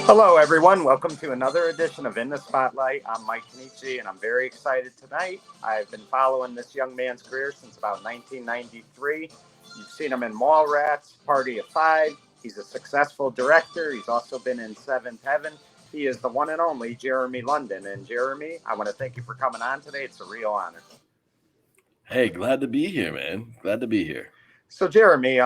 Hello, everyone. Welcome to another edition of In the Spotlight. I'm Mike Kenichi, and I'm very excited tonight. I've been following this young man's career since about 1993. You've seen him in Mallrats, Party of Five. He's a successful director. He's also been in Seventh Heaven. He is the one and only Jeremy London. And Jeremy, I want to thank you for coming on today. It's a real honor. Hey, glad to be here, man. Glad to be here. So, Jeremy,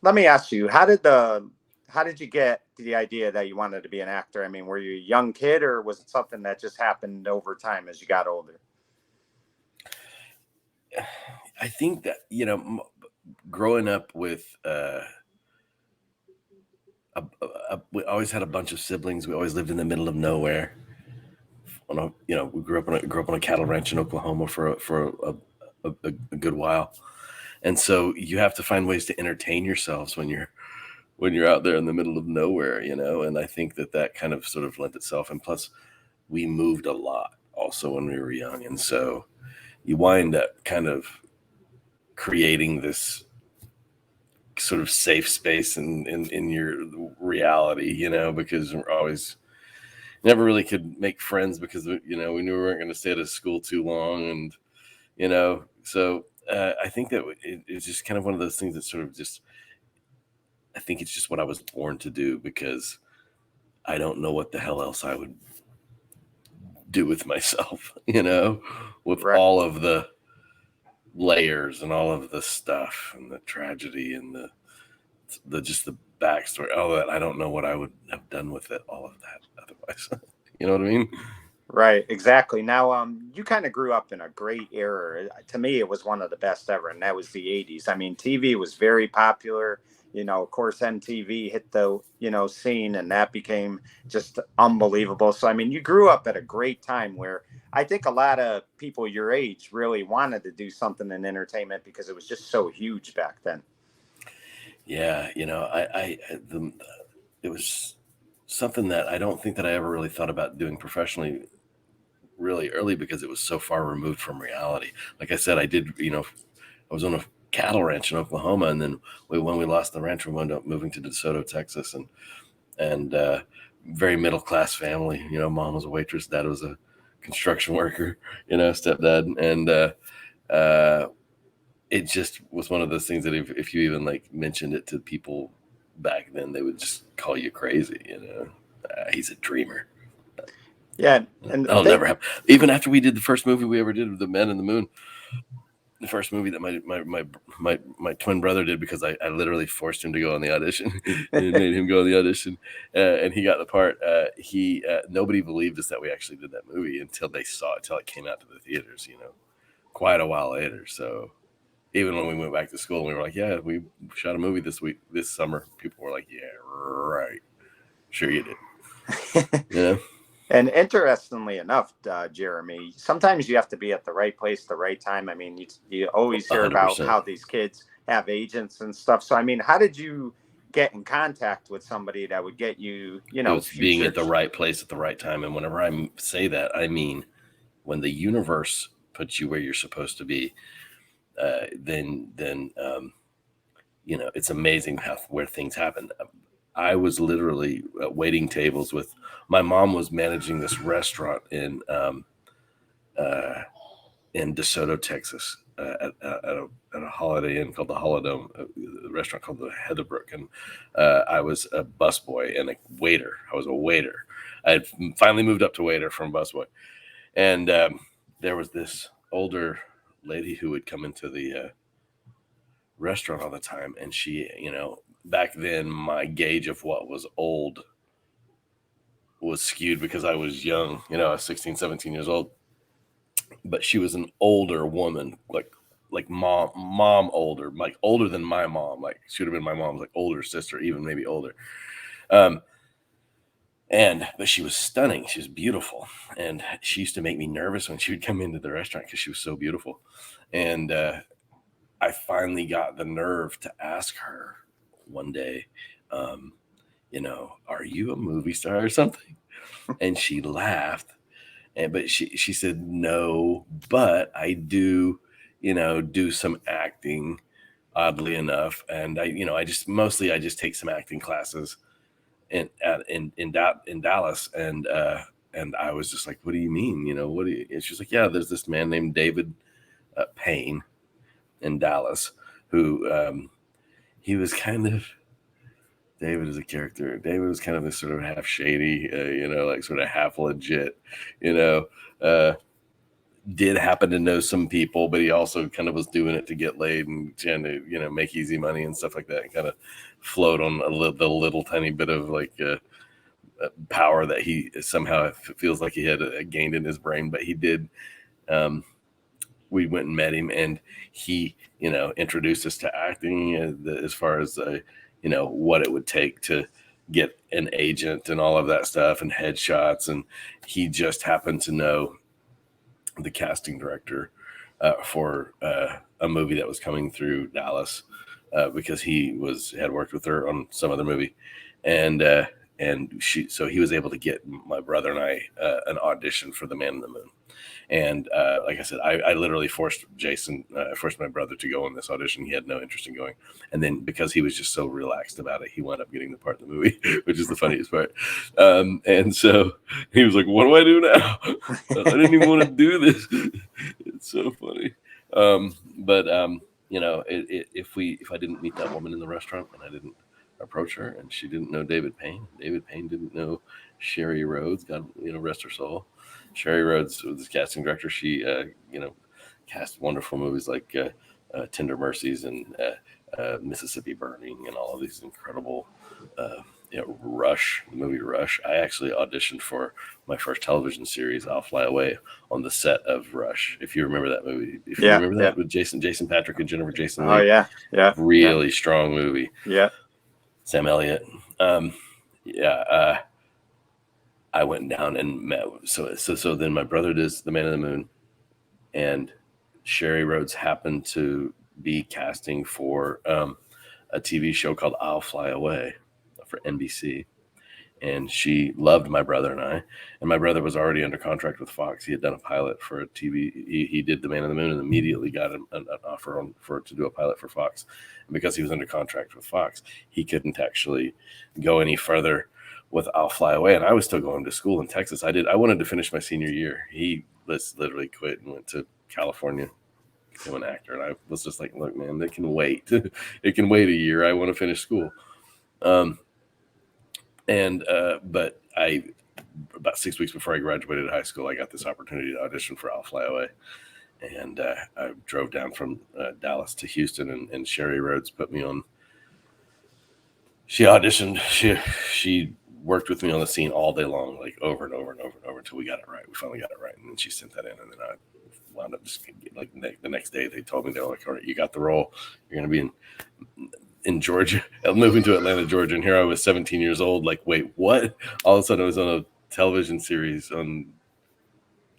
let me ask you, how did you get the idea that you wanted to be an actor? I mean, were you a young kid, or was it something that just happened over time as you got older? I think that, growing up with, we always had a bunch of siblings. We always lived in the middle of nowhere. We grew up on a cattle ranch in Oklahoma for a good while. And so you have to find ways to entertain yourselves when you're out there in the middle of nowhere, and I think that kind of sort of lent itself. And plus we moved a lot also when we were young. And so you wind up kind of creating this sort of safe space in your reality, because we're always never really could make friends because, we knew we weren't going to stay at a school too long. And, so I think that it's just kind of one of those things that sort of just, I think it's just what I was born to do, because I don't know what the hell else I would do with myself, with Right. all of the layers and all of the stuff and the tragedy and the just the backstory, all that. I don't know what I would have done with it, all of that otherwise. You know what I mean? Right, exactly. Now, you kind of grew up in a great era. To me, it was one of the best ever, and that was the '80s. I mean, TV was very popular. Of course, MTV hit the scene, and that became just unbelievable. So, I mean, you grew up at a great time where I think a lot of people your age really wanted to do something in entertainment because it was just so huge back then. Yeah, it was something that I don't think that I ever really thought about doing professionally really early, because it was so far removed from reality. Like I said, I was on a cattle ranch in Oklahoma, and then when we lost the ranch, we wound up moving to DeSoto, Texas, and very middle class family. Mom was a waitress, dad was a construction worker, stepdad, and it just was one of those things that if you even like mentioned it to people back then, they would just call you crazy. He's a dreamer. Yeah, and That'll never happen. Even after we did the first movie we ever did with the Men in the Moon, the first movie that my twin brother did, because I literally forced him to go on the audition and made him go on the audition, and he got the part. Nobody believed us that we actually did that movie until it came out to the theaters, quite a while later. So even when we went back to school and we were like, yeah, we shot a movie this summer, people were like, yeah, right, sure you did. And interestingly enough, Jeremy, sometimes you have to be at the right place, the right time. I mean, you always hear about 100%. how these kids have agents and stuff. So, I mean, how did you get in contact with somebody that would get you, It was being at the right place at the right time. And whenever I say that, I mean, when the universe puts you where you're supposed to be, then it's amazing where things happen. I was literally waiting tables with my mom. Was managing this restaurant in DeSoto, Texas, at a Holiday Inn called the Holodome, a restaurant called the Heatherbrook, and I was a busboy and a waiter. I was a waiter. I had finally moved up to waiter from busboy, and there was this older lady who would come into the restaurant all the time, and she, back then my gauge of what was old was skewed because I was young, I was 16, 17 years old. But she was an older woman, like mom older, like older than my mom. Like she would have been my mom's like older sister, even maybe older. But she was stunning. She was beautiful. And she used to make me nervous when she would come into the restaurant because she was so beautiful. And I finally got the nerve to ask her one day, are you a movie star or something? And she laughed. But she said, no, but I do, do some acting, oddly enough. And I just take some acting classes. in Dallas, and I was just like, "What do you mean? What do you?" And she's like, "Yeah, there's this man named David Payne in Dallas who he was kind of." David is a character. David was kind of this sort of half shady, like sort of half legit, you know. Uh, did happen to know some people, but he also kind of was doing it to get laid and trying to, make easy money and stuff like that, and kind of float on the little tiny bit of like power that he somehow feels like he had gained in his brain. But he did. We went and met him, and he, introduced us to acting as far as, what it would take to get an agent and all of that stuff and headshots. And he just happened to know the casting director for a movie that was coming through Dallas because he had worked with her on some other movie, and so he was able to get my brother and I an audition for The Man in the Moon. And like I said, I literally forced my brother to go on this audition. He had no interest in going. And then because he was just so relaxed about it, he wound up getting the part in the movie, which is the funniest part. And so he was like, "What do I do now? I didn't even want to do this." It's so funny. If I didn't meet that woman in the restaurant and I didn't approach her and she didn't know David Payne didn't know Sherry Rhodes, God, rest her soul. Sherry Rhodes was the casting director. She, cast wonderful movies like Tender Mercies and Mississippi Burning and all of these incredible, Rush, the movie Rush. I actually auditioned for my first television series, I'll Fly Away, on the set of Rush. If you remember that movie. If you remember that with Jason Patric and Jennifer Jason Leigh. Oh, yeah. Really strong movie. Yeah. Sam Elliott. I went down and met. So then my brother does The Man in the Moon, and Sherry Rhodes happened to be casting for a TV show called I'll Fly Away for NBC. And she loved my brother and I. And my brother was already under contract with Fox. He had done a pilot for a TV. He did The Man in the Moon and immediately got an offer to do a pilot for Fox. And because he was under contract with Fox, he couldn't actually go any further with I'll Fly Away. And I was still going to school in Texas. I wanted to finish my senior year. He literally quit and went to California, became an actor. And I was just like, "Look, man, they can wait. It can wait a year. I want to finish school." But about 6 weeks before I graduated high school, I got this opportunity to audition for I'll Fly Away. And I drove down from Dallas to Houston, and Sherry Rhodes put me on. She auditioned. She worked with me on the scene all day long, like over and over and over and over until we got it right. We finally got it right. And then she sent that in, and then I wound up just like the next day they told me, they're like, "All right, you got the role. You're going to be in Georgia." I'm moving to Atlanta, Georgia. And here I was 17 years old. Like, wait, what? All of a sudden I was on a television series on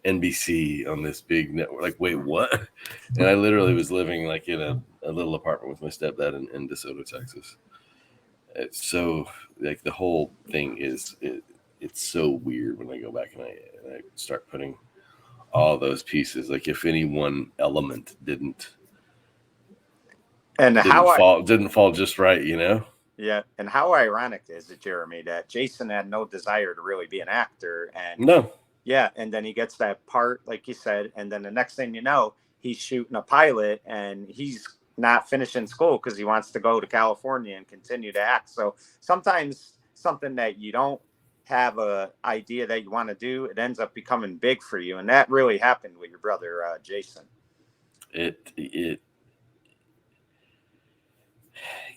NBC on this big network. Like, wait, what? And I literally was living like in a little apartment with my stepdad in DeSoto, Texas. It's so like the whole thing it's so weird when I go back and I start putting all those pieces. Like if any one element didn't fall just right, Yeah, and how ironic is it, Jeremy, that Jason had no desire to really be an actor, and no, yeah, and then he gets that part, like you said, and then the next thing you know, he's shooting a pilot, and he's not finishing school because he wants to go to California and continue to act. So sometimes something that you don't have a idea that you want to do, it ends up becoming big for you, and that really happened with your brother Jason.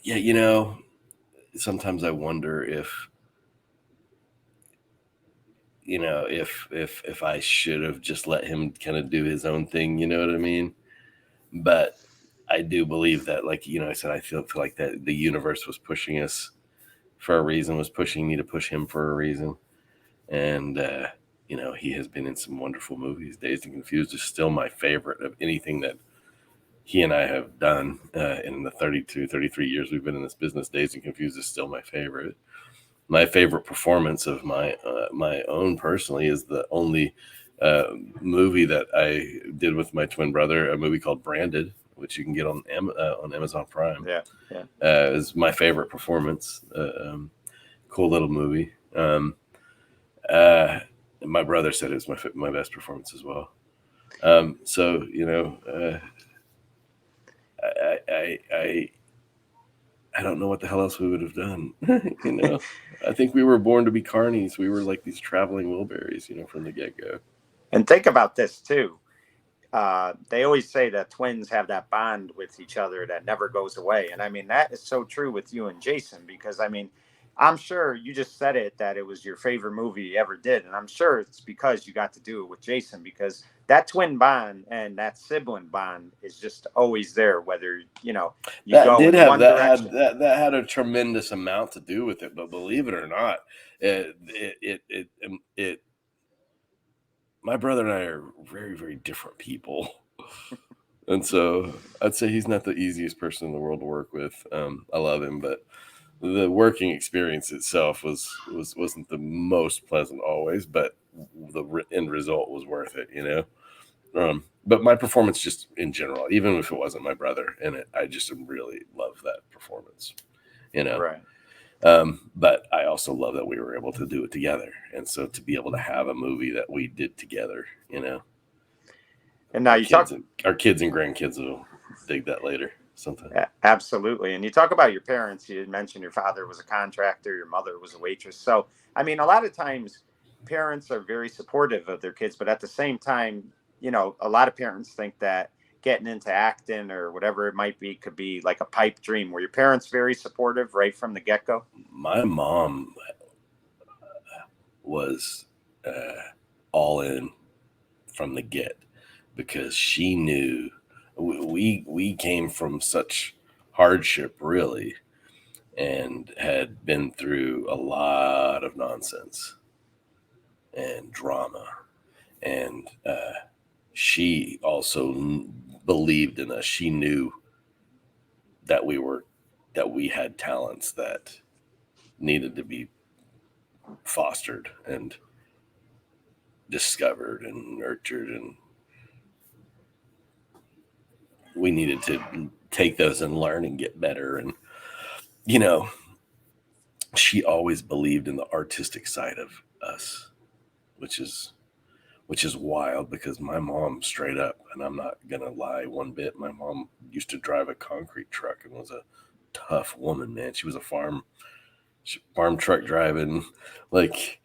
Yeah, sometimes I wonder if I should have just let him kind of do his own thing, you know what I mean? But I do believe that, like, I said, I feel like that the universe was pushing us for a reason, was pushing me to push him for a reason. And, he has been in some wonderful movies. Dazed and Confused is still my favorite of anything that he and I have done in the 33 years we've been in this business. Dazed and Confused is still my favorite. My favorite performance of my own personally is the only movie that I did with my twin brother, a movie called Branded, which you can get on Amazon Prime. Yeah. Is my favorite performance cool little movie. Uh, my brother said it was my best performance as well. So I don't know what the hell else we would have done. I think we were born to be carnies. We were like these traveling Wilburys, from the get go. And think about this too. They always say that twins have that bond with each other that never goes away. And I mean, that is so true with you and Jason, because I mean, I'm sure you just said it that it was your favorite movie you ever did. And I'm sure it's because you got to do it with Jason, because that twin bond and that sibling bond is just always there, whether, you That go did in have one that had direction. that had a tremendous amount to do with it. But believe it or not, it my brother and I are very, very different people. And so I'd say he's not the easiest person in the world to work with. I love him, but the working experience itself wasn't the most pleasant always, but the end result was worth it. But my performance, just in general, even if it wasn't my brother in it, I just really love that performance. Right. But I also love that we were able to do it together, and so to be able to have a movie that we did together, And now our you talk. kids and grandkids will dig that later sometime. Absolutely. And you talk about your parents. You did mention your father was a contractor, your mother was a waitress. So, I mean, a lot of times parents are very supportive of their kids, but at the same time, a lot of parents think that getting into acting or whatever it might be could be like a pipe dream. Were your parents very supportive right from the get go? My mom was all in from the get, because she knew we came from such hardship, really, and had been through a lot of nonsense and drama, and she also believed in us. She knew that we had talents that needed to be fostered and discovered and nurtured, and we needed to take those and learn and get better. And she always believed in the artistic side of us, which is wild, because my mom, straight up, and I'm not gonna lie one bit, my mom used to drive a concrete truck and was a tough woman, man. She was a farm truck driving, like,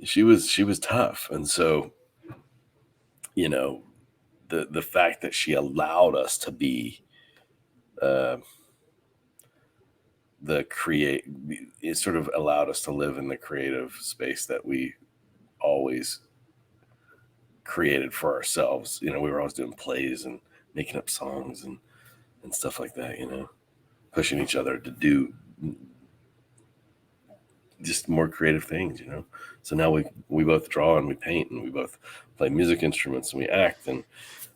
she was tough. And so the fact that she allowed us to be uh, it sort of allowed us to live in the creative space that we always created for ourselves. We were always doing plays and making up songs and stuff like that, pushing each other to do just more creative things. So now we both draw and we paint, and we both play music instruments, and we act, and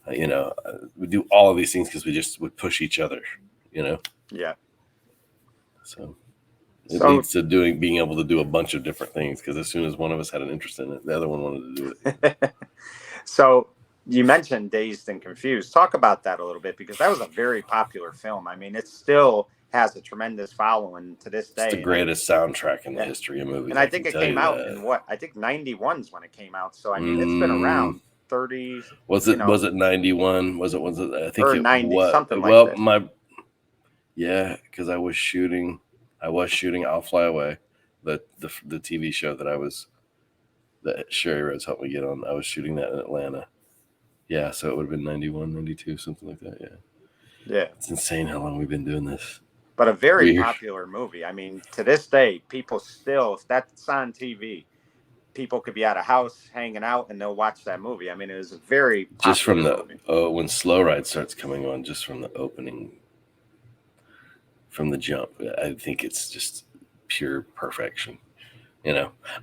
we do all of these things because we just would push each other. Yeah. So it So, leads to being able to do a bunch of different things, because as soon as one of us had an interest in it, the other one wanted to do it. so you mentioned Dazed and Confused. Talk about that a little bit, because that was a very popular film. I mean, it still has a tremendous following to this It's the day. greatest soundtrack in the Yeah. history of movies. And I I can think it tell came you out that. in what? I think 91 is when it came out. So I mean, it's been around 30, Was it 91? Was it? I think or it 90, was. something like Well, that. because I was shooting I'll Fly Away, the TV show that Sherry Rhodes helped me get on. I was shooting that in Atlanta. Yeah, so it would have been 91, 92, something like that. Yeah. Yeah. It's insane how long we've been doing this. But a very Weird. popular movie. I mean, to this day, people still, if that's on TV, people could be at a house hanging out and they'll watch that movie. I mean, it was a very Just from popular movie. when Slow Ride starts coming on, just from the opening, from the jump, I think it's just pure perfection.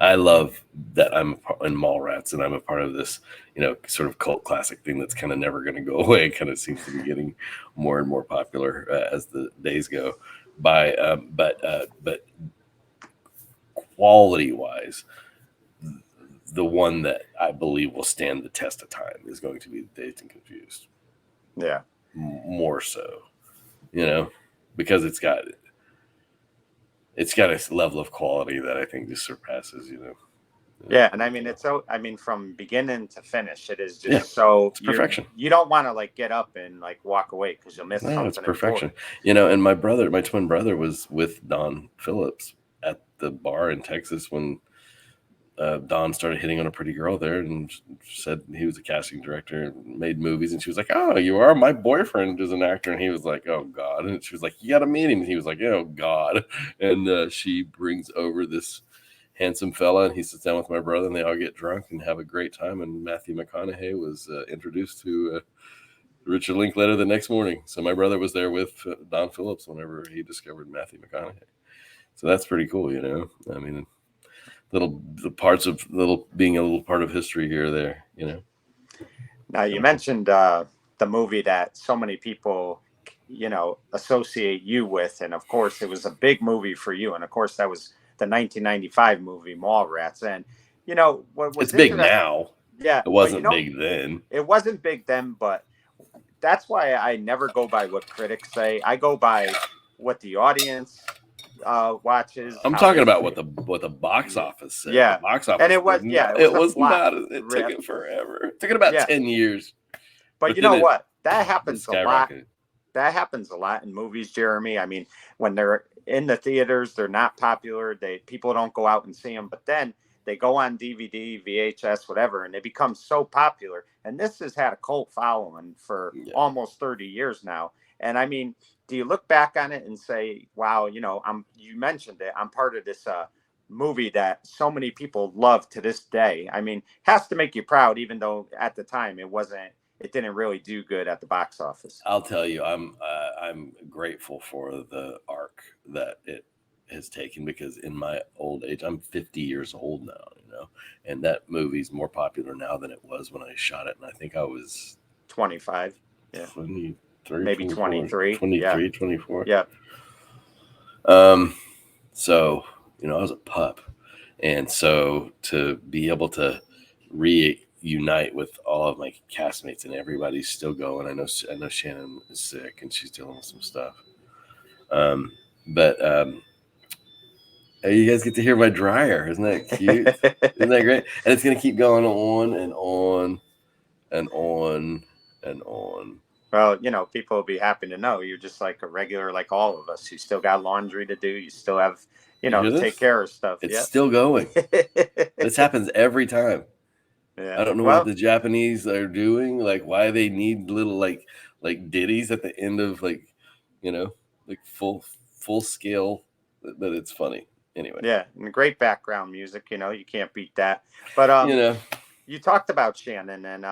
I love that I'm in Mallrats, and I'm a part of this, sort of cult classic thing that's kind of never going to go away. It kind of seems to be getting more and more popular as the days go by. But quality wise, the one that I believe will stand the test of time is going to be Dazed and Confused. Yeah. More so, because it's got a level of quality that I think just surpasses, Yeah, and I mean it's so. I mean, from beginning to finish, it is Yeah, just so it's perfection. you don't want to like get up and like walk away because you'll miss No, it's something perfection. important. And my twin brother was with Don Phillips at the bar in Texas when Don started hitting on a pretty girl there, and said he was a casting director and made movies. And she was like, "Oh, you are? My boyfriend is an actor." And he was like, "Oh God!" And she was like, "You got to meet him." And he was like, "Oh God!" And she brings over this handsome fella, and he sits down with my brother, and they all get drunk and have a great time. And Matthew McConaughey was introduced to Richard Linklater the next morning. So my brother was there with Don Phillips whenever he discovered Matthew McConaughey. So that's pretty cool, I mean, little being a little part of history here or there. Now you Kind of cool. mentioned the movie that so many people, associate you with, and of course it was a big movie for you, and of course that was the 1995 movie Mallrats, and what It's was big interesting. now. Yeah, It but wasn't big then. it wasn't big then, but that's why I never go by what critics say. I go by what the audience watches, I'm how talking they about feel. what the box Yeah, office said. The yeah, box and office it was did not. yeah, it was It a was flop. not. It took it forever. It took it about Yeah, 10 years, but but you then know it what? That happens a lot. skyrocketed. That happens a lot in movies, Jeremy. I mean, when they're in the theaters, they're not popular. People don't go out and see them, but then they go on DVD, VHS, whatever, and they become so popular. And this has had a cult following for Yeah. almost 30 years now. And I mean, do you look back on it and say, "Wow, you mentioned it. I'm part of this movie that so many people love to this day." I mean, has to make you proud, even though at the time it didn't really do good at the box office. I'll tell you, I'm grateful for the arc that it has taken, because in my old age, I'm 50 years old now, and that movie's more popular now than it was when I shot it. And I think I was 25. Yeah. 23, Maybe 24, 23. Yeah. 23, 24. Yeah. So, I was a pup. And so to be able to reunite with all of my castmates, and everybody's still going. I know Shannon is sick and she's dealing with some stuff. But you guys get to hear my dryer. Isn't that cute? Isn't that great? And it's going to keep going on and on and on and on. Well, people will be happy to know you're just like a regular, like all of us. You still got laundry to do. You still have, You hear to take this? care of stuff. It's Yeah. still going. This happens every time. Yeah. I don't know what Well, the Japanese are doing, like why they need little like ditties at the end of like full scale, but it's funny anyway. yeah, and great background music. You can't beat that. But you talked about Shannon, and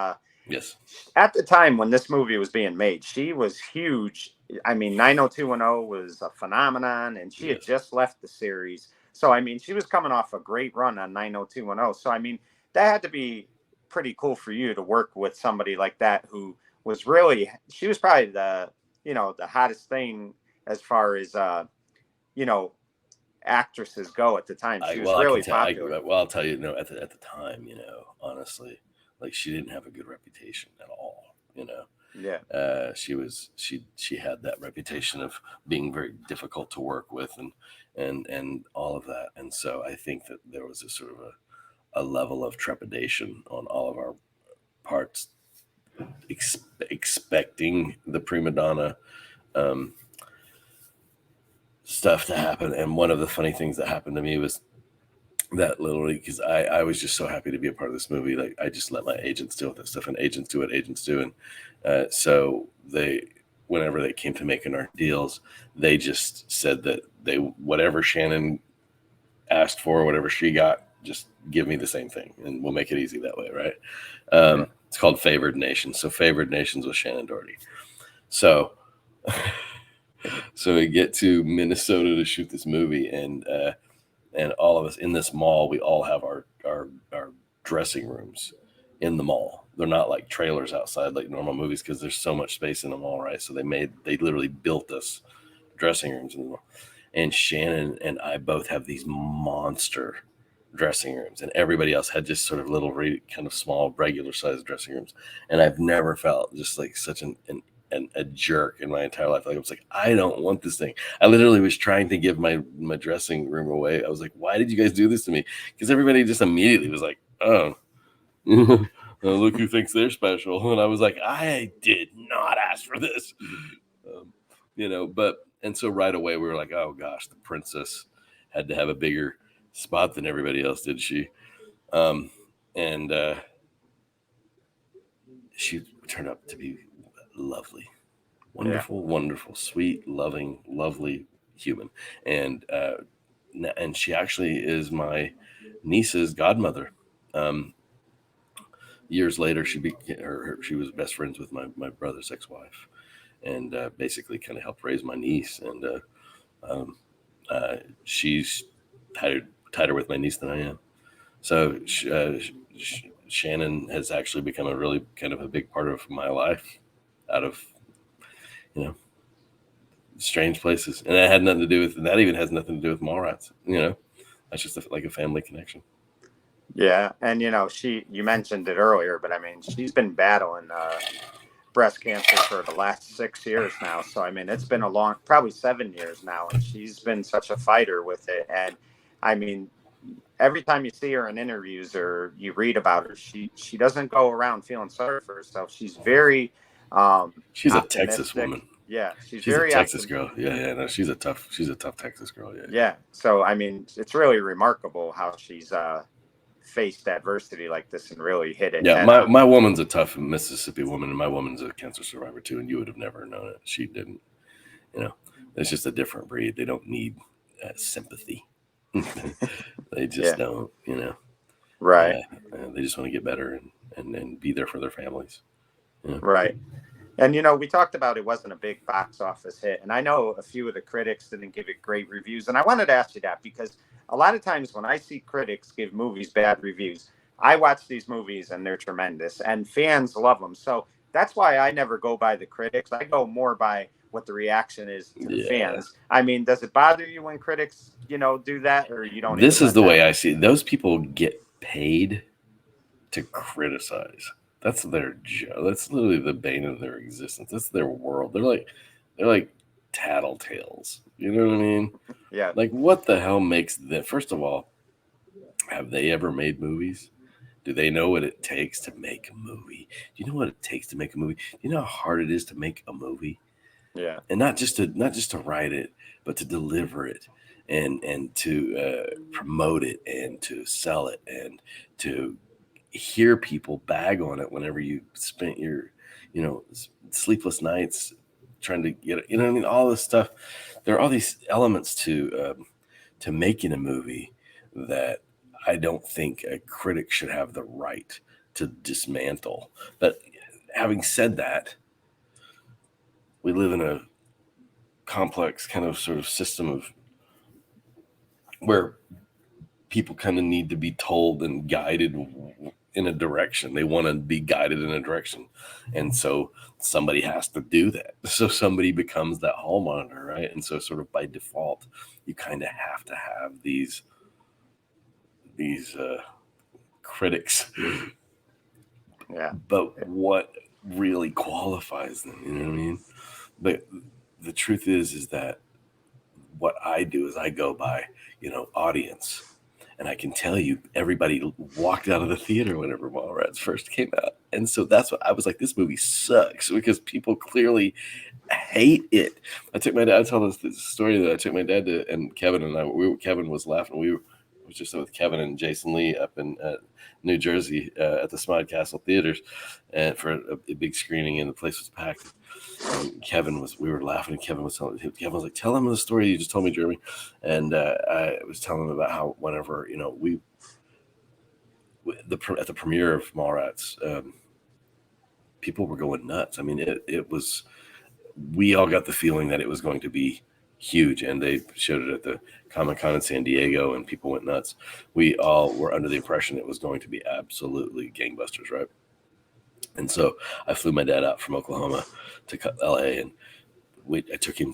Yes, at the time when this movie was being made, she was huge. I mean, 90210 was a phenomenon, and she had yes. just left the series. So, I mean, she was coming off a great run on 90210. So, I mean, that had to be pretty cool for you to work with somebody like that who was really, she was probably the hottest thing as far as, you know, actresses go at the time. She was I can really tell. popular. I'll tell you, at the time, honestly, like she didn't have a good reputation at all. Yeah. She had that reputation of being very difficult to work with, and all of that. And so I think that there was a sort of a level of trepidation on all of our parts, expecting the prima donna stuff to happen. And one of the funny things that happened to me was that literally, because I was just so happy to be a part of this movie. Like I just let my agents deal with that stuff, and agents do what agents do. And so whenever they came to making our deals, they just said that whatever Shannon asked for, whatever she got, just give me the same thing, and we'll make it easy that way, right? Yeah. It's called Favored Nations. So Favored Nations with Shannon Doherty. So we get to Minnesota to shoot this movie, and all of us in this mall, we all have our dressing rooms in the mall. They're not like trailers outside like normal movies, because there's so much space in the mall, right? So they literally built us dressing rooms in the mall. And Shannon and I both have these monster dressing rooms, and everybody else had just sort of little kind of small regular sized dressing rooms. And I've never felt just like such an a jerk in my entire life. Like I was like, I don't want this thing. I literally was trying to give my dressing room away. I was like, why did you guys do this to me? Because everybody just immediately was like, oh, look who thinks they're special. And I was like, I did not ask for this. And so right away we were like, oh gosh, the princess had to have a bigger spot than everybody else, did she? And she turned out to be lovely, wonderful, wonderful, sweet, loving, lovely human. And she actually is my niece's godmother. Years later, she was best friends with my brother's ex-wife, and basically kind of helped raise my niece. And she's tighter with my niece than I am. So Shannon has actually become a really kind of a big part of my life, out of strange places, and that had nothing to do with that. Even has nothing to do with Mallrats. That's just like a family connection. Yeah, and you mentioned it earlier, but I mean, she's been battling breast cancer for the last 6 years now. So I mean, it's been probably 7 years now, and she's been such a fighter with it. And I mean, every time you see her in interviews or you read about her, she doesn't go around feeling sorry for herself. She's very she's optimistic. a Texas woman. Yeah, she's very a Texas girl. Yeah, no, she's a tough Texas girl. Yeah. So I mean, it's really remarkable how she's faced adversity like this and really hit it. Yeah, and, my woman's a tough Mississippi woman, and my woman's a cancer survivor too, and you would have never known it. She didn't. It's just a different breed. They don't need sympathy. They just don't. Right. They just want to get better and be there for their families. Right. And, we talked about it wasn't a big box office hit. And I know a few of the critics didn't give it great reviews. And I wanted to ask you that because a lot of times when I see critics give movies bad reviews, I watch these movies and they're tremendous and fans love them. So that's why I never go by the critics. I go more by what the reaction is to the fans. I mean, does it bother you when critics, do that, or you don't? This is the way I see it. Those people get paid to criticize. That's their job. That's literally the bane of their existence. That's their world. They're like tattletales. You know what I mean? Yeah. Like, what the hell makes them? First of all, have they ever made movies? Do they know what it takes to make a movie? Do you know what it takes to make a movie? Do you know how hard it is to make a movie? Yeah. And not just to write it, but to deliver it and to promote it and to sell it and to hear people bag on it whenever you spent your sleepless nights trying to get it. I mean, all this stuff. There are all these elements to making a movie that I don't think a critic should have the right to dismantle. But having said that, we live in a complex kind of sort of system of where people kind of need to be told and guided in a direction. They want to be guided in a direction. And so somebody has to do that. So somebody becomes that hall monitor, right? And so sort of by default, you kind of have to have these critics. Yeah. But what really qualifies them, you know what I mean? But the truth is that what I do is I go by, audience. And I can tell you, everybody walked out of the theater whenever Mallrats first came out. And so that's what I was like, this movie sucks because people clearly hate it. I tell this story that I took my dad to, and Kevin and I, Kevin was laughing. I was just with Kevin and Jason Lee up in New Jersey at the Smod Castle Theaters and for a big screening, and the place was packed. And we were laughing, and Kevin was like, tell him the story you just told me, Jeremy. And I was telling him about how whenever, at the premiere of Mallrats, people were going nuts. I mean, we all got the feeling that it was going to be huge, and they showed it at the Comic-Con in San Diego, and people went nuts. We all were under the impression it was going to be absolutely gangbusters, right? And so I flew my dad out from Oklahoma to LA, and I took him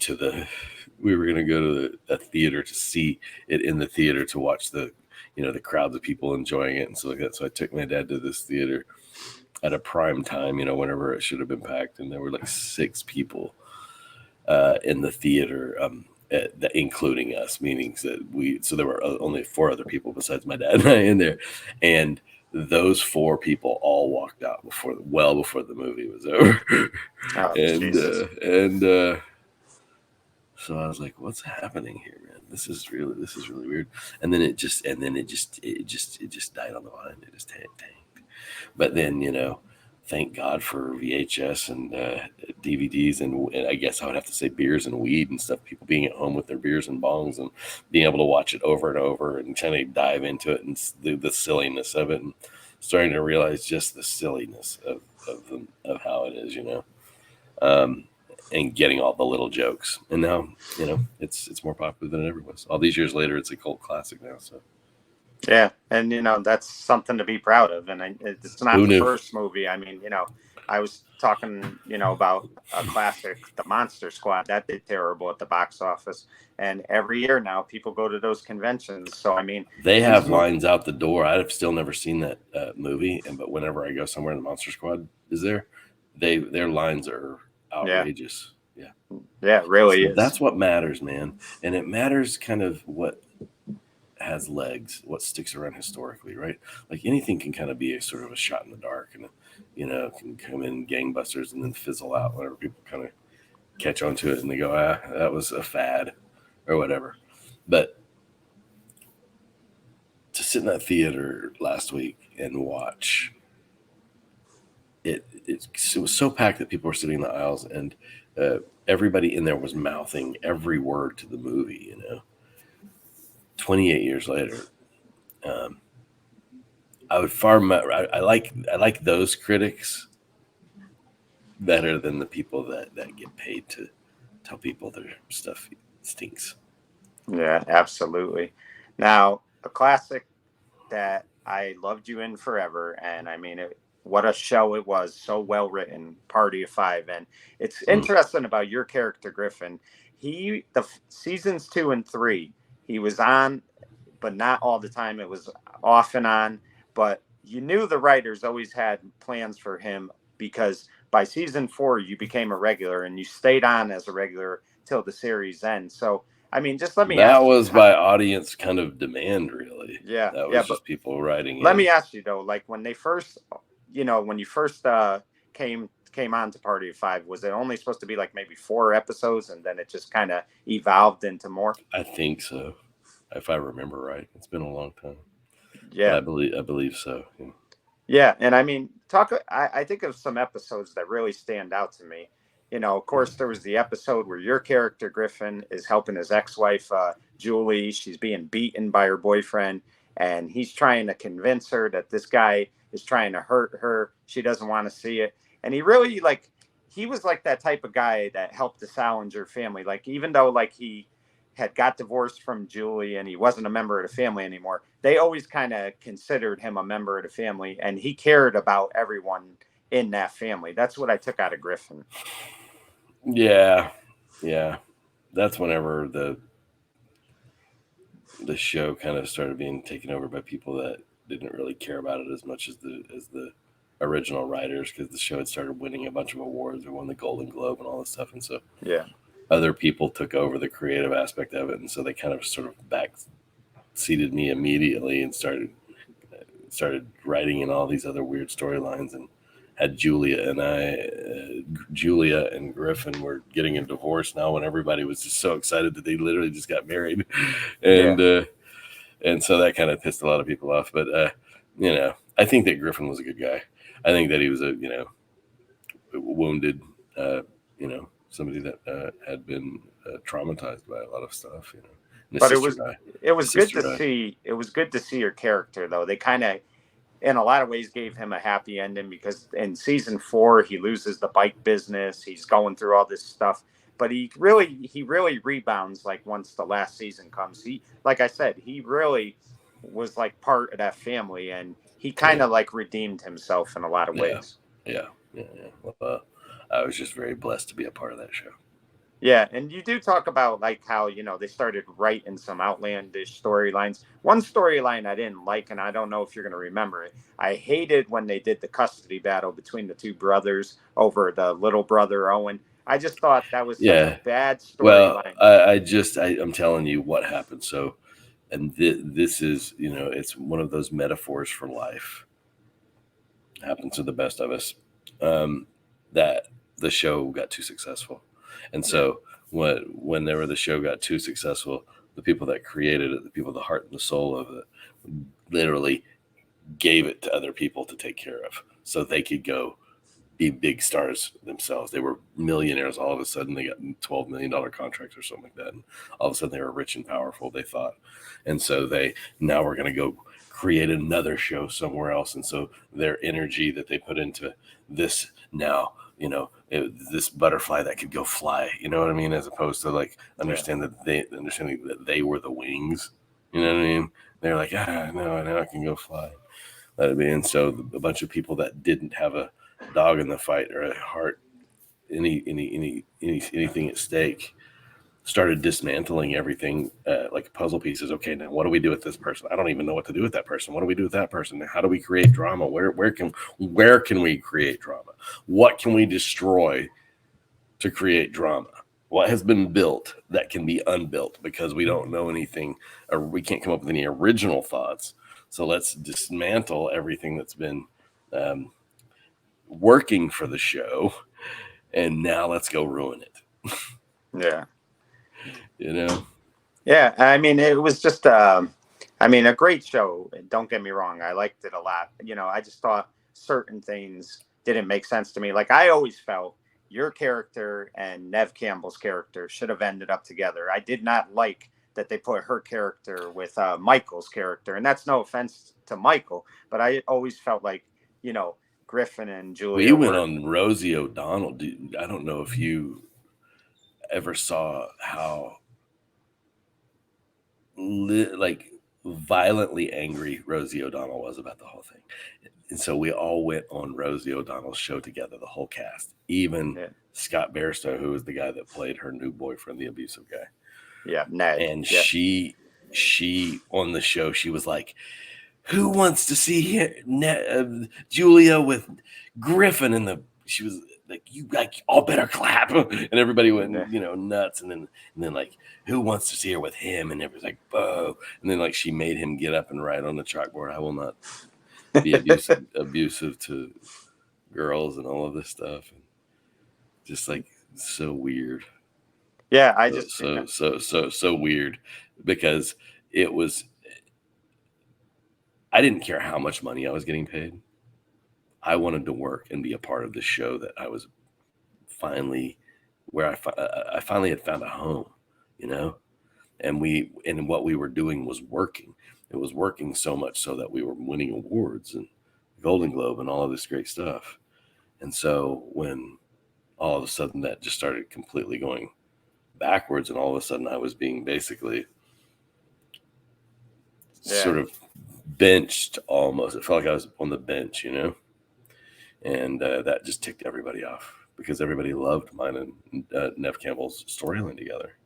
we were going to go to a theater to see it in the theater, to watch the crowds of people enjoying it and stuff like that. So I took my dad to this theater at a prime time, whenever it should have been packed, and there were like 6 people in the theater, including us, meaning that so there were only 4 other people besides my dad and I in there, and those 4 people all walked out well before the movie was over. Oh, and Jesus. So I was like, "What's happening here, man? This is really weird." And then it just died on the vine. It just tanked. But then, thank God for VHS and DVDs, and I guess I would have to say beers and weed and stuff. People being at home with their beers and bongs and being able to watch it over and over and trying to dive into it and the silliness of it, and starting to realize just the silliness of how it is, and getting all the little jokes. And now, it's more popular than it ever was. All these years later, it's a cult classic now. So. Yeah, and that's something to be proud of. And it's not Who the knew? first movie. I mean, I was talking, about a classic, The Monster Squad, that did terrible at the box office. And every year now, people go to those conventions. So I mean, they have lines out the door. I've still never seen that movie, but whenever I go somewhere, the Monster Squad is there. Their lines are outrageous. Yeah, it really is. That's what matters, man, and it matters kind of what has legs, what sticks around historically, right? Like anything can kind of be a sort of a shot in the dark, and can come in gangbusters and then fizzle out whenever people kind of catch on to it and they go, that was a fad or whatever. But to sit in that theater last week and watch it was so packed that people were sitting in the aisles, and everybody in there was mouthing every word to the movie. 28 years later, I would I like those critics better than the people that get paid to tell people their stuff stinks. Yeah, absolutely. Now, a classic that I loved you in forever, and I mean, what a show it was! So well written, Party of Five, and it's interesting about your character Griffin. The seasons 2 and 3, he was on, but not all the time. It was off and on, but you knew the writers always had plans for him, because by season 4 you became a regular and you stayed on as a regular till the series ends. So I mean, just let me ask you. That was by audience kind of demand, really. Yeah, that was just people writing. Let me ask you though, like when they first, when you first came on to Party of Five, was it only supposed to be like maybe 4 episodes, and then it just kind of evolved into more? I think so, if I remember right. It's been a long time. Yeah, but I believe so. Yeah, and I mean, I think of some episodes that really stand out to me. Of course, there was the episode where your character Griffin is helping his ex-wife Julie. She's being beaten by her boyfriend, and he's trying to convince her that this guy is trying to hurt her. She doesn't want to see it, and he was like that type of guy that helped the Salinger family. Like, even though like he had got divorced from Julie and he wasn't a member of the family anymore, they always kind of considered him a member of the family, and he cared about everyone in that family. That's what I took out of Griffin. Yeah. That's whenever the show kind of started being taken over by people that didn't really care about it as much as the original writers, because the show had started winning a bunch of awards. It won the Golden Globe and all this stuff, and so other people took over the creative aspect of it, and so they kind of sort of backseated me immediately and started writing in all these other weird storylines, and had Julia and Griffin were getting a divorce now, when everybody was just so excited that they literally just got married, and so that kind of pissed a lot of people off. But I think that Griffin was a good guy. I think that he was a wounded, somebody that had been traumatized by a lot of stuff. But it was good to see. It was good to see your character, though. They kind of, in a lot of ways, gave him a happy ending, because in season 4 he loses the bike business. He's going through all this stuff, but he really rebounds. Like, once the last season comes, like I said, he really was like part of that family, and he kind of like redeemed himself in a lot of ways. Yeah. Well, I was just very blessed to be a part of that show. Yeah, and you do talk about like how, you know, they started writing some outlandish storylines. One storyline I didn't like, and I don't know if you're going to remember it. I hated when they did the custody battle between the two brothers over the little brother Owen. I just thought that was such a Yeah. bad Well, storyline. I'm telling you what happened. So, and this is, you know, it's one of those metaphors for life. Happens to the best of us. Um, that the show got too successful, and Yeah, so whenever the show got too successful, the people that created it, the people, the heart and the soul of it, literally gave it to other people to take care of, so they could go be big stars themselves. They were millionaires. All of a sudden, they got $12 million contracts or something like that. And all of a sudden, they were rich and powerful, they thought. And so now we're going to go create another show somewhere else. And so their energy that they put into this now, you know, this butterfly that could go fly, you know what I mean? As opposed to like yeah, understanding that they were the wings, you know what I mean? They're like, no, now I can go fly. Let it be. And so a bunch of people that didn't have a dog in the fight or a heart, anything at stake, started dismantling everything like puzzle pieces. Okay, now what do we do with this person? I don't even know what to do with that person. What do we do with that person? How do we create drama? Where can we create drama? What can we destroy to create drama? What has been built that can be unbuilt because we don't know anything or we can't come up with any original thoughts. So let's dismantle everything that's been um, working for the show, and now let's go ruin it. yeah. You know? Yeah, I mean, it was just, I mean, a great show. Don't get me wrong. I liked it a lot. You know, I just thought certain things didn't make sense to me. Like, I always felt your character and Nev Campbell's character should have ended up together. I did not like that they put her character with Michael's character. And that's no offense to Michael, but I always felt like, you know, Griffin and We Julia went were, on Rosie O'Donnell. Dude, I don't know if you ever saw how like violently angry Rosie O'Donnell was about the whole thing. And so we all went on Rosie O'Donnell's show together, the whole cast, even yeah, Scott Bairstow, who was the guy that played her new boyfriend, the abusive guy. yeah, Ned. And Yeah. she on the show, she was like, who wants to see Julia with Griffin in the, she was like, you like all better clap. And everybody went, Yeah. you know, nuts. And then like, who wants to see her with him? And everybody's like, boo. And then like, she made him get up and write on the chalkboard, I will not be abusive to girls and all of this stuff. And just like, so weird. Yeah, I So, just, so, so, so, so weird because it was, I didn't care how much money I was getting paid. I wanted to work and be a part of the show that I was finally, where I finally had found a home, you know, and what we were doing was working. It was working so much so that we were winning awards and Golden Globe and all of this great stuff. And so when all of a sudden that just started completely going backwards, and all of a sudden I was being basically yeah. sort of benched almost. It felt like I was on the bench, you know, and that just ticked everybody off because everybody loved mine and Nev Campbell's storyline together,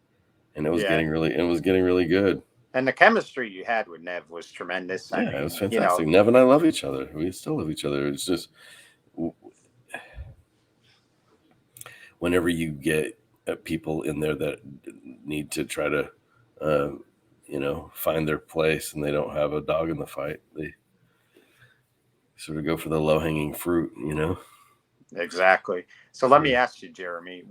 and Yeah. it was getting really good. And the chemistry you had with Nev was tremendous. I Yeah, it was mean, you fantastic. know, Nev and I love each other. We still love each other. It's just whenever you get people in there that need to try to, uh, you know, find their place and they don't have a dog in the fight, they sort of go for the low hanging fruit, you know. exactly. So let me For ask you, Jeremy,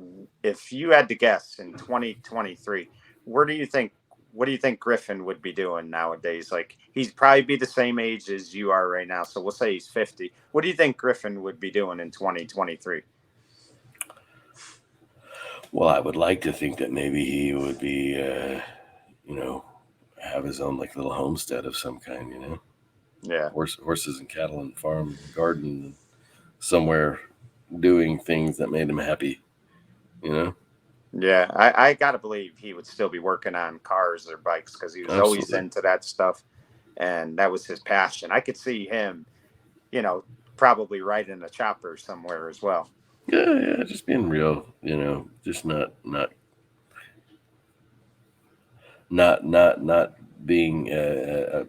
if you had to guess in 2023, where do you think, what do you think Griffin would be doing nowadays? Like, he'd probably be the same age as you are right now. So we'll say he's 50. What do you think Griffin would be doing in 2023? Well, I would like to think that maybe he would be, you know, have his own like little homestead of some kind, you know, Yeah. horses and cattle and farm, garden, somewhere doing things that made him happy, you know. Yeah. I got to believe he would still be working on cars or bikes because he was always Absolutely. into that stuff. And that was his passion. I could see him, you know, probably riding a chopper somewhere as well. Yeah, just being real, you know, just not not being a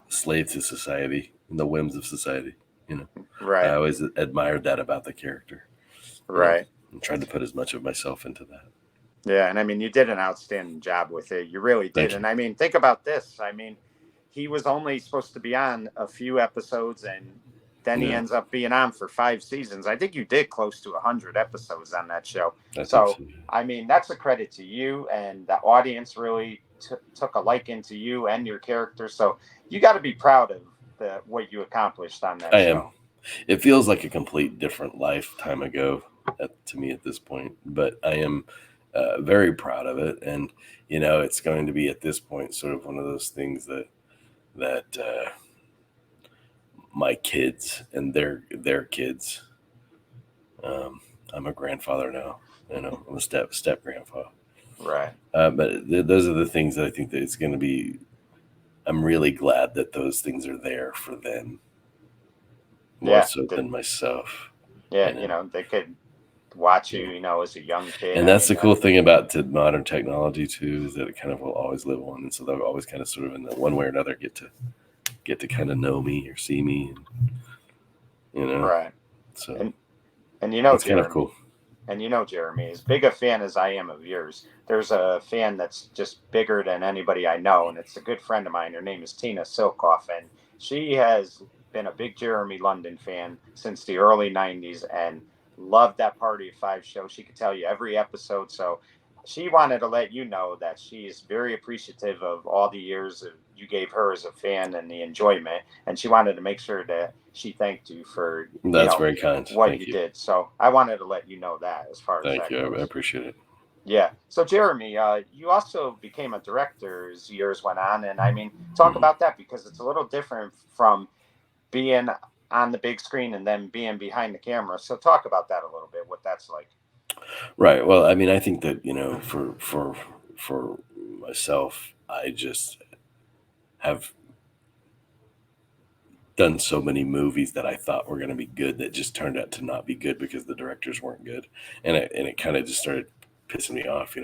slave to society and the whims of society. You know, I Right. always admired that about the character. You know, Right. and tried to put as much of myself into that. Yeah, and I mean, you did an outstanding job with it. You really did. Thank you. And I mean, think about this. I mean, he was only supposed to be on a few episodes, and then he Yeah, ends up being on for 5 seasons. I think you did close to 100 episodes on that show. I think So, so. I mean, that's a credit to you, and the audience really took a liking to you and your character. So, you got to be proud of what you accomplished on that I am. show. It feels like a complete different lifetime ago to me at this point, but I am very proud of it. And it's going to be at this point sort of one of those things that my kids and their kids. I'm a grandfather now. I'm a step grandfather. Right. But those are the things that I think that it's going to be. I'm really glad that those things are there for them more Yeah. so than myself. Yeah. You know, They could watch yeah. you, as a young kid. And I that's mean, the cool thing about modern technology too, is that it kind of will always live on, and so they'll always kind of sort of in the one way or another get to kind of know me or see me, and. right. So And that's kind of Jeremy, cool. Jeremy, as big a fan as I am of yours, there's a fan that's just bigger than anybody I know, and it's a good friend of mine. Her name is Tina Silkoff, and she has been a big Jeremy London fan since the early '90s and loved that Party of Five show. She could tell you every episode. So she wanted to let you know that she is very appreciative of all the years that you gave her as a fan and the enjoyment, and she wanted to make sure that she thanked you for That's very kind. what Thank you you. did. So I wanted to let you know that as far as Thank that you. I goes. appreciate it. Yeah. So Jeremy, you also became a director as years went on, and I mean, talk Mhm. about that because it's a little different from being on the big screen and then being behind the camera. So talk about that a little bit, what that's like. Right. Well, I mean, I think that for myself, I just have done so many movies that I thought were going to be good that just turned out to not be good because the directors weren't good, and it kind of just started pissing me off.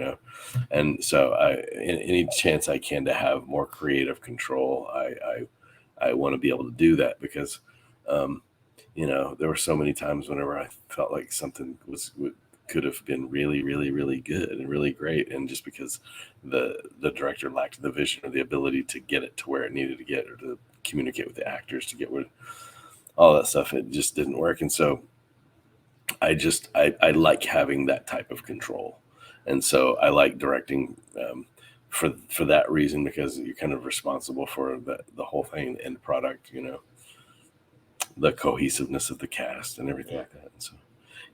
And so any chance I can to have more creative control, I want to be able to do that because, um, there were so many times whenever I felt like something could have been really, really, really good and really great, and just because the director lacked the vision or the ability to get it to where it needed to get, or to communicate with the actors to get all that stuff, it just didn't work. And so I like having that type of control, and so I like directing for that reason, because you're kind of responsible for the whole thing, the end product, the cohesiveness of the cast and everything Yeah. like that. And so,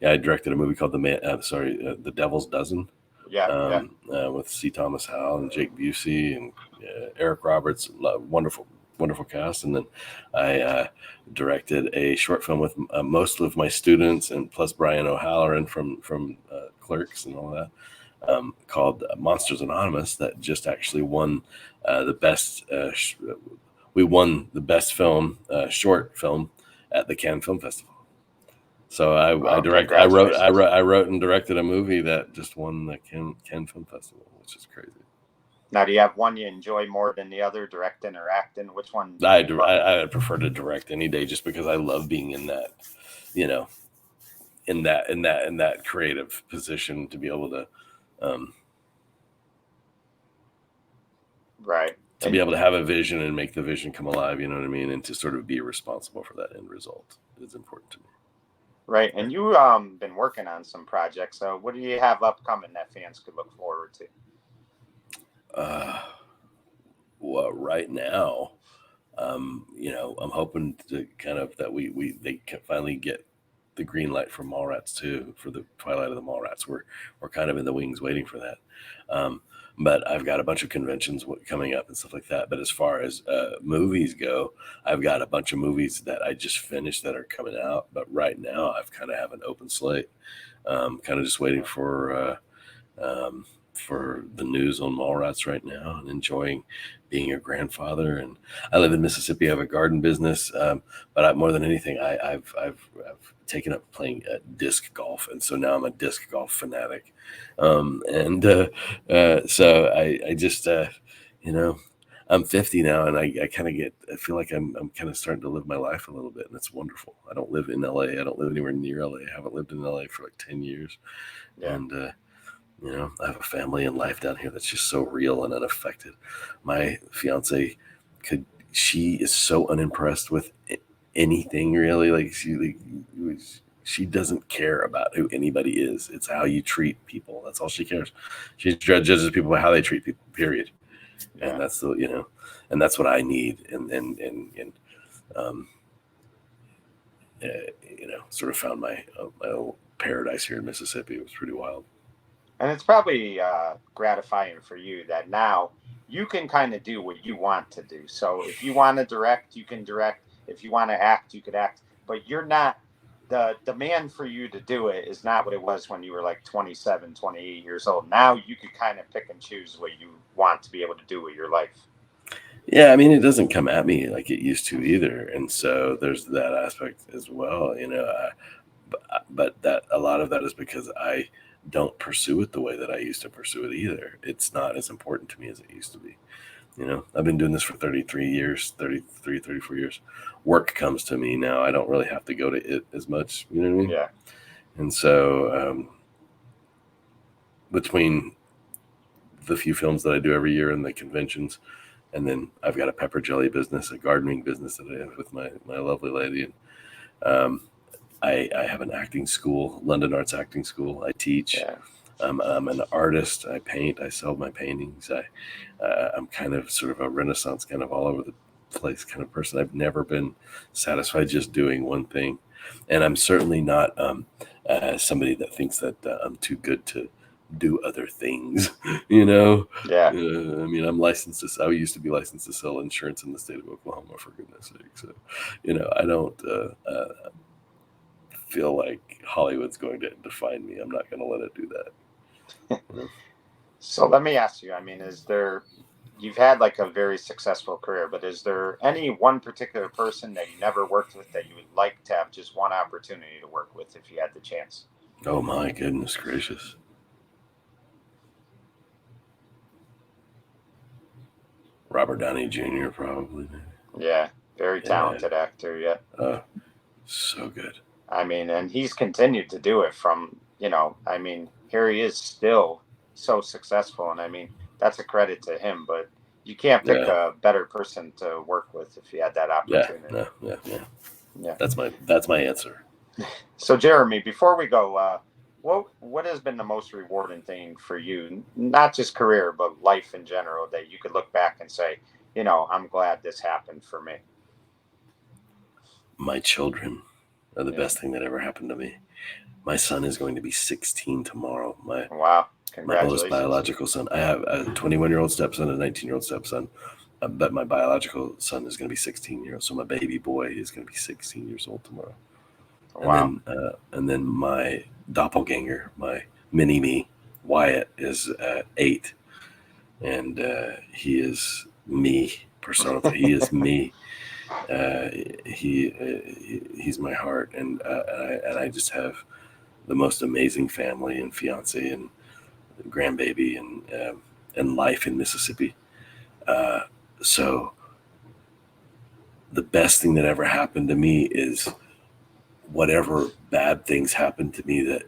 yeah, I directed a movie called The Devil's Dozen, Yeah. Yeah. with C. Thomas Howell and Jake Busey and Eric Roberts. Wonderful, wonderful cast. And then I directed a short film with most of my students, and plus Brian O'Halloran from Clerks and all that, called Monsters Anonymous, that just actually won the best. We won the best film, short film, at the Cannes Film Festival. So I Oh, direct congratulations. I wrote and directed a movie that just won the Cannes Film Festival, which is crazy. Now, do you have one you enjoy more than the other, directing or acting? Which one do I, you love? I prefer to direct any day, just because I love being in that, you know, in that creative position, to be able to Right. have a vision and make the vision come alive. You know what I mean? And to sort of be responsible for that end result is important to me. Right. And you been working on some projects. So what do you have upcoming that fans could look forward to? Well, right now, I'm hoping to kind of that they can finally get the green light for Mallrats too, for the Twilight of the Mallrats. We're kind of in the wings waiting for that. But I've got a bunch of conventions coming up and stuff like that. But as far as movies go, I've got a bunch of movies that I just finished that are coming out. But right now, I've kind of have an open slate. Kind of just waiting for for the news on Mallrats right now and enjoying being a grandfather. And I live in Mississippi. I have a garden business, but more than anything, I've taken up playing disc golf, and so now I'm a disc golf fanatic. So I just I'm 50 now, and I feel like I'm kind of starting to live my life a little bit, and it's wonderful. I don't live in LA. I don't live anywhere near LA. I haven't lived in LA for like 10 years. Yeah. And I have a family and life down here that's just so real and unaffected. My fiance she is so unimpressed with anything really. Like she doesn't care about who anybody is. It's how you treat people. That's all she cares. She judges people by how they treat people, period. Yeah. And that's and that's what I need. And sort of found my old paradise here in Mississippi. It was pretty wild. And it's probably gratifying for you that now you can kind of do what you want to do. So if you want to direct, you can direct. If you want to act, you could act. But you're not, the demand for you to do it is not what it was when you were like 27, 28 years old. Now you could kind of pick and choose what you want to be able to do with your life. Yeah, I mean, it doesn't come at me like it used to either. And so there's that aspect as well, but that a lot of that is because I don't pursue it the way that I used to pursue it either. It's not as important to me as it used to be. I've been doing this for 34 years. Work comes to me now. I don't really have to go to it as much. You know what I mean? Yeah. And so between the few films that I do every year and the conventions, and then I've got a pepper jelly business, a gardening business that I have with my lovely lady. And I have an acting school, London Arts Acting School. I teach. Yeah. I'm an artist. I paint. I sell my paintings. I'm kind of sort of a Renaissance, kind of all over the place kind of person. I've never been satisfied just doing one thing, and I'm certainly not somebody that thinks that I'm too good to do other things. Yeah. I mean, I used to be licensed to sell insurance in the state of Oklahoma, for goodness sake. So, I don't feel like Hollywood's going to define me. I'm not going to let it do that. So let me ask you, I mean, you've had like a very successful career, but is there any one particular person that you never worked with that you would like to have just one opportunity to work with if you had the chance? Oh my goodness gracious. Robert Downey Jr. probably. Yeah, very talented actor. Yeah. So good. I mean, and he's continued to do it from, I mean, here he is still so successful. And I mean, that's a credit to him, but you can't pick a better person to work with if you had that opportunity. Yeah. That's my answer. So Jeremy, before we go, what has been the most rewarding thing for you, not just career, but life in general, that you could look back and say, I'm glad this happened for me? My children are the best thing that ever happened to me. My son is going to be 16 tomorrow. Wow. Congratulations. My oldest biological son. I have a 21-year-old stepson and a 19-year-old stepson. But my biological son is going to be 16 years old. So my baby boy is going to be 16 years old tomorrow. Wow. And then my doppelganger, my mini me, Wyatt, is 8. And he is me personified. He is me. He's my heart. And I just have the most amazing family and fiance and grandbaby and life in Mississippi. So the best thing that ever happened to me is whatever bad things happened to me that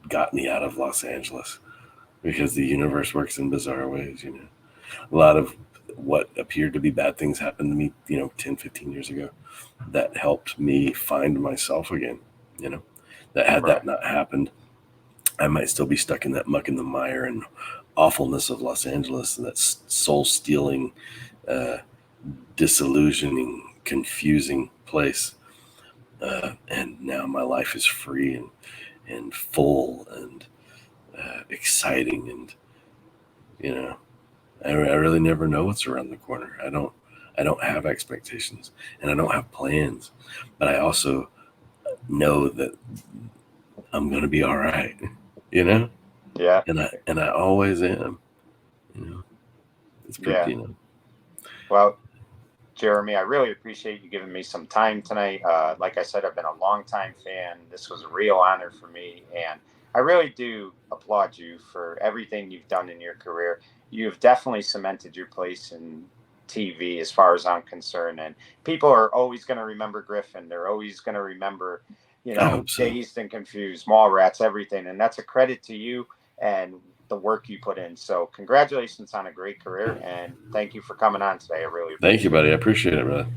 got me out of Los Angeles, because the universe works in bizarre ways. A lot of what appeared to be bad things happened to me 10, 15 years ago that helped me find myself again. That had that not happened, I might still be stuck in that muck and the mire and awfulness of Los Angeles, and that soul-stealing, disillusioning, confusing place. And now my life is free and full and exciting, and I really never know what's around the corner. I don't have expectations, and I don't have plans, but I also know that I'm going to be all right. Yeah. and I always am. You know, it's pretty. Yeah. You know, Well, Jeremy, I really appreciate you giving me some time tonight. Like I said, I've been a longtime fan. This was a real honor for me. And I really do applaud you for everything you've done in your career. You've definitely cemented your place in TV as far as I'm concerned. And people are always going to remember Griffin. They're always going to remember, I hope so. Dazed and Confused, Mallrats, everything. And that's a credit to you and the work you put in. So congratulations on a great career. And thank you for coming on today. I really Thank you, appreciate buddy. it. I appreciate it, brother.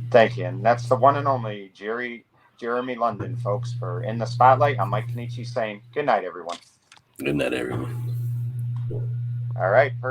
Thank you. And that's the one and only Jeremy London, folks, for In the Spotlight. I'm Mike Kenichi saying good night, everyone. Good night, everyone. All right.